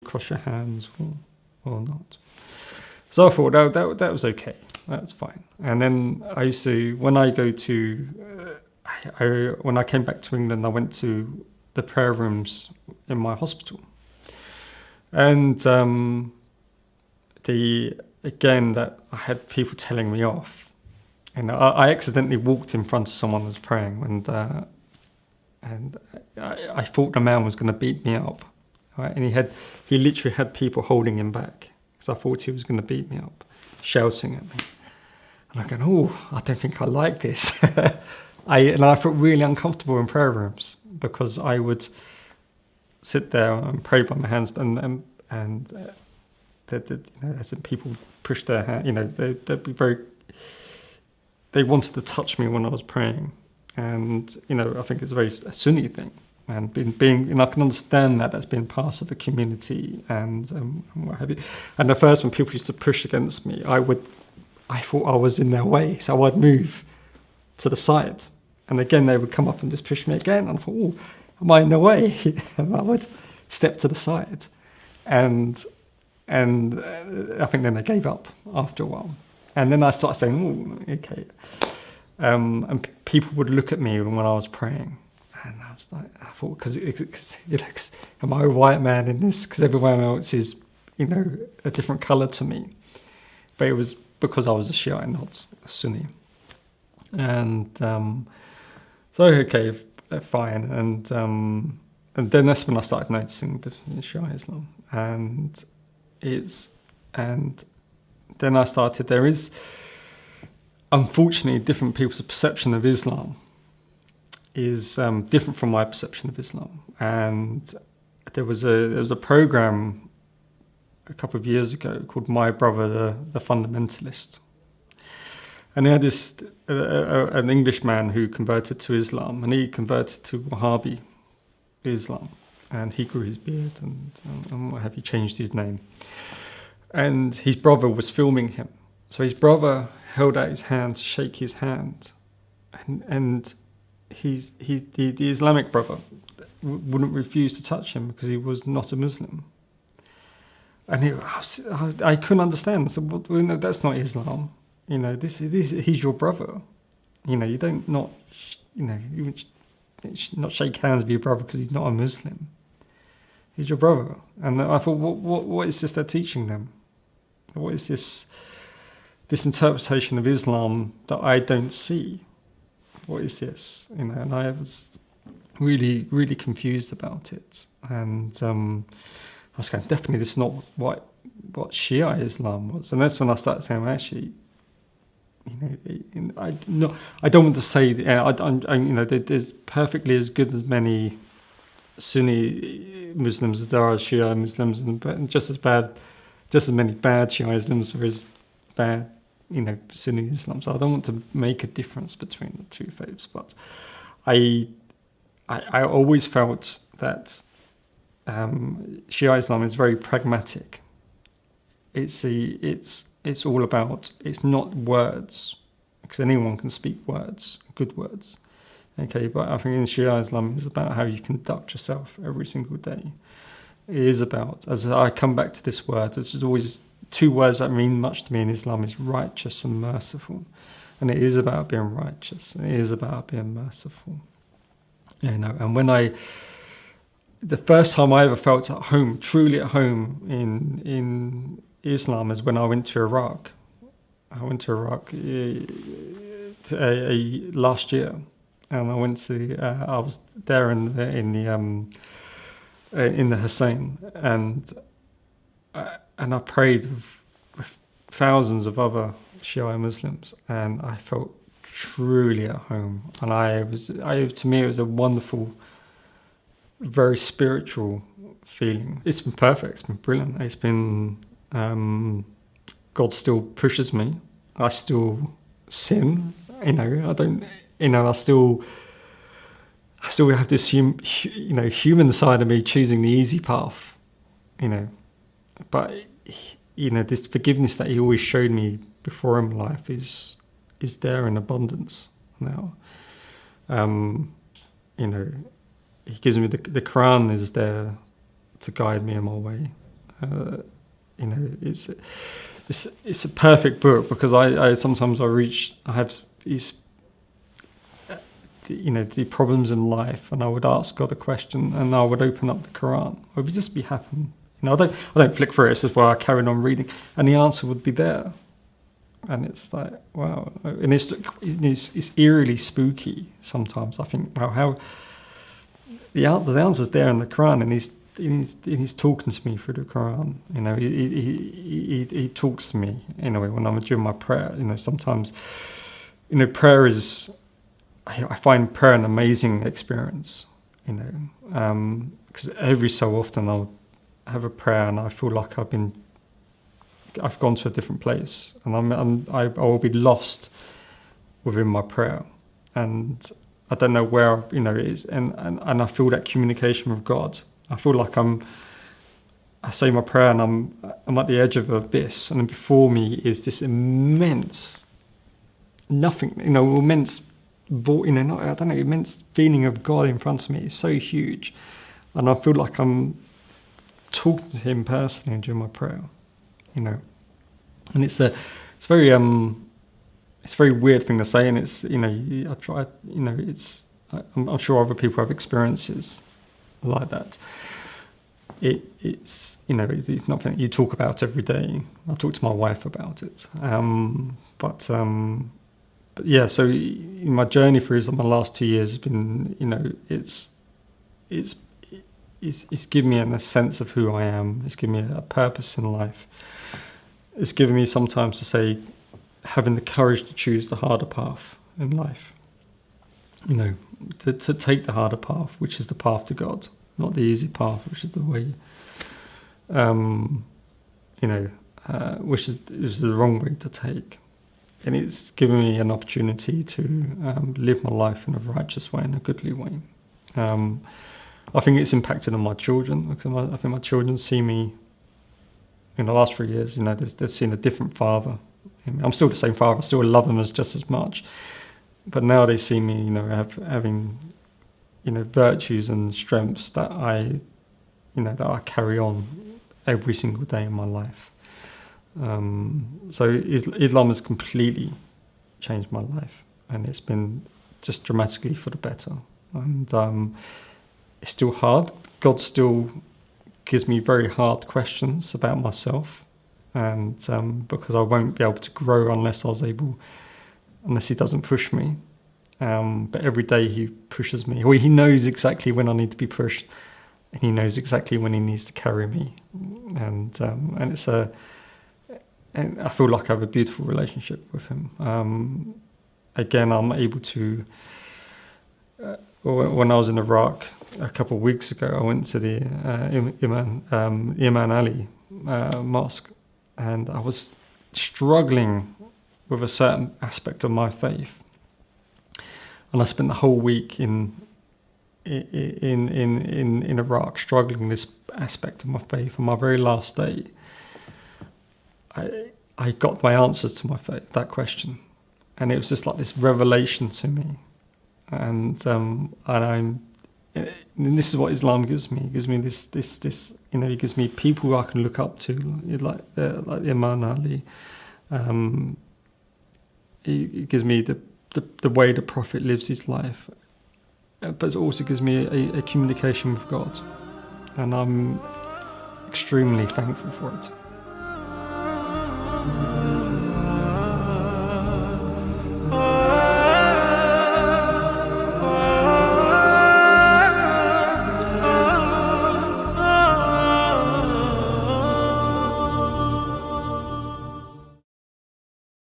cross your hands or not. So I thought that was okay. That's fine. And then I used to, when I go to, when I came back to England, I went to the prayer rooms in my hospital. And again, that I had people telling me off. And I accidentally walked in front of someone who was praying, and I thought the man was going to beat me up. Right? And he literally had people holding him back, because I thought he was going to beat me up, shouting at me. And I go, oh, I don't think I like this. And I felt really uncomfortable in prayer rooms, because I would sit there and pray by my hands, and as people push their hand, they'd be very. They wanted to touch me when I was praying, and I think it's a very Sunni thing, and and I can understand that that's been part of a community and what have you. And at first, when people used to push against me, I thought I was in their way, so I'd move to the side, and again they would come up and just push me again, and I thought, oh, am I in the way? And I would step to the side, and I think then they gave up after a while. And then I started saying, oh, okay. And people would look at me when I was praying. And I was like, I thought, because am I a white man in this? Because everyone else is, a different colour to me. But it was because I was a Shia, not a Sunni. And so, okay, fine. And then that's when I started noticing the Shia Islam. And then I started, there is, unfortunately, different people's perception of Islam is different from my perception of Islam. And there was a program a couple of years ago called My Brother, the Fundamentalist. And he had this, an Englishman who converted to Islam, and he converted to Wahhabi Islam. And he grew his beard and what have you, changed his name. And his brother was filming him. So his brother held out his hand to shake his hand. And the Islamic brother wouldn't refuse to touch him because he was not a Muslim. And I couldn't understand. So, well, no, that's not Islam. He's your brother. You don't not shake hands with your brother because he's not a Muslim. He's your brother. And I thought, what is this they're teaching them? What is this interpretation of Islam that I don't see? What is this? And I was really, really confused about it. And I was going, definitely this is not what Shia Islam was. And that's when I started saying, well, actually, I don't want to say that, there's perfectly as good as many Sunni Muslims as there are Shia Muslims, and just as many bad Shia Muslims there is bad, Sunni Islam. So I don't want to make a difference between the two faiths, but I always felt that Shia Islam is very pragmatic. It's all about, it's not words, because anyone can speak words, good words. Okay, but I think in Shia Islam it's about how you conduct yourself every single day. It is about, as I come back to this word, there's always two words that mean much to me in Islam, is righteous and merciful. And it is about being righteous, and it is about being merciful. And the first time I ever felt at home, truly at home in Islam, is when I went to Iraq. I went to Iraq last year, and I was there in the Hussein, and I prayed with thousands of other Shia Muslims, and I felt truly at home. And to me, it was a wonderful, very spiritual feeling. It's been perfect. It's been brilliant. It's been God still pushes me. I still sin. I don't. I still have this human side of me choosing the easy path. But this forgiveness that He always showed me before in life is there in abundance now. He gives me the Quran is there to guide me in my way. You know, it's a perfect book because I sometimes I have these, you know, the problems in life, and I would ask God a question, and I would open up the Quran. I would just be happy. You know, I don't flick through it. It's just why I carried on reading, and the answer would be there. And it's like, wow, and it's eerily spooky sometimes. I think, wow, how the answer's there in the Quran, and he's talking to me through the Quran. You know, he talks to me in a way when I'm doing my prayer. You know, sometimes, you know, prayer is. I find prayer an amazing experience. You know, because every so often I'll have a prayer and I feel like I've gone to a different place, and I will be lost within my prayer, and I don't know where, you know, it is, and I feel that communication with God. I feel like I say my prayer and I'm at the edge of an abyss, and before me is this immense nothing, you know, immense, you know, I don't know, immense feeling of God in front of me. It's so huge, and I feel like I'm talking to Him personally during my prayer. You know, and it's a very weird thing to say, and it's, you know, I try, you know, I'm sure other people have experiences like that. It's you know, it's nothing that you talk about every day. I talk to my wife about it, but yeah. So in my journey through my last 2 years has been, you know, it's given me a sense of who I am. It's given me a purpose in life. It's given me sometimes to say, having the courage to choose the harder path in life. You know, to take the harder path, which is the path to God, not the easy path, which is the way, you know, which is the wrong way to take. And it's given me an opportunity to live my life in a righteous way, in a goodly way. I think it's impacted on my children, because I think my children see me in the last 3 years. You know, they've seen a different father. I'm still the same father. I still love them just as much. But now they see me, you know, having, you know, virtues and strengths that I carry on every single day in my life. So Islam has completely changed my life, and it's been just dramatically for the better. And it's still hard. God still gives me very hard questions about myself, and because I won't be able to grow unless He doesn't push me. But every day He pushes me. Well, He knows exactly when I need to be pushed, and He knows exactly when He needs to carry me. And and I feel like I have a beautiful relationship with Him. Again, I'm able to. When I was in Iraq a couple of weeks ago, I went to the Imam Ali mosque, and I was struggling with a certain aspect of my faith. And I spent the whole week in Iraq struggling with this aspect of my faith. On my very last day, I got my answers to my faith, that question, and it was just like this revelation to me. And this is what Islam gives me. It gives me this, you know, it gives me people I can look up to, like Imam Ali. It gives me the way the Prophet lives his life, but it also gives me a communication with God, and I'm extremely thankful for it.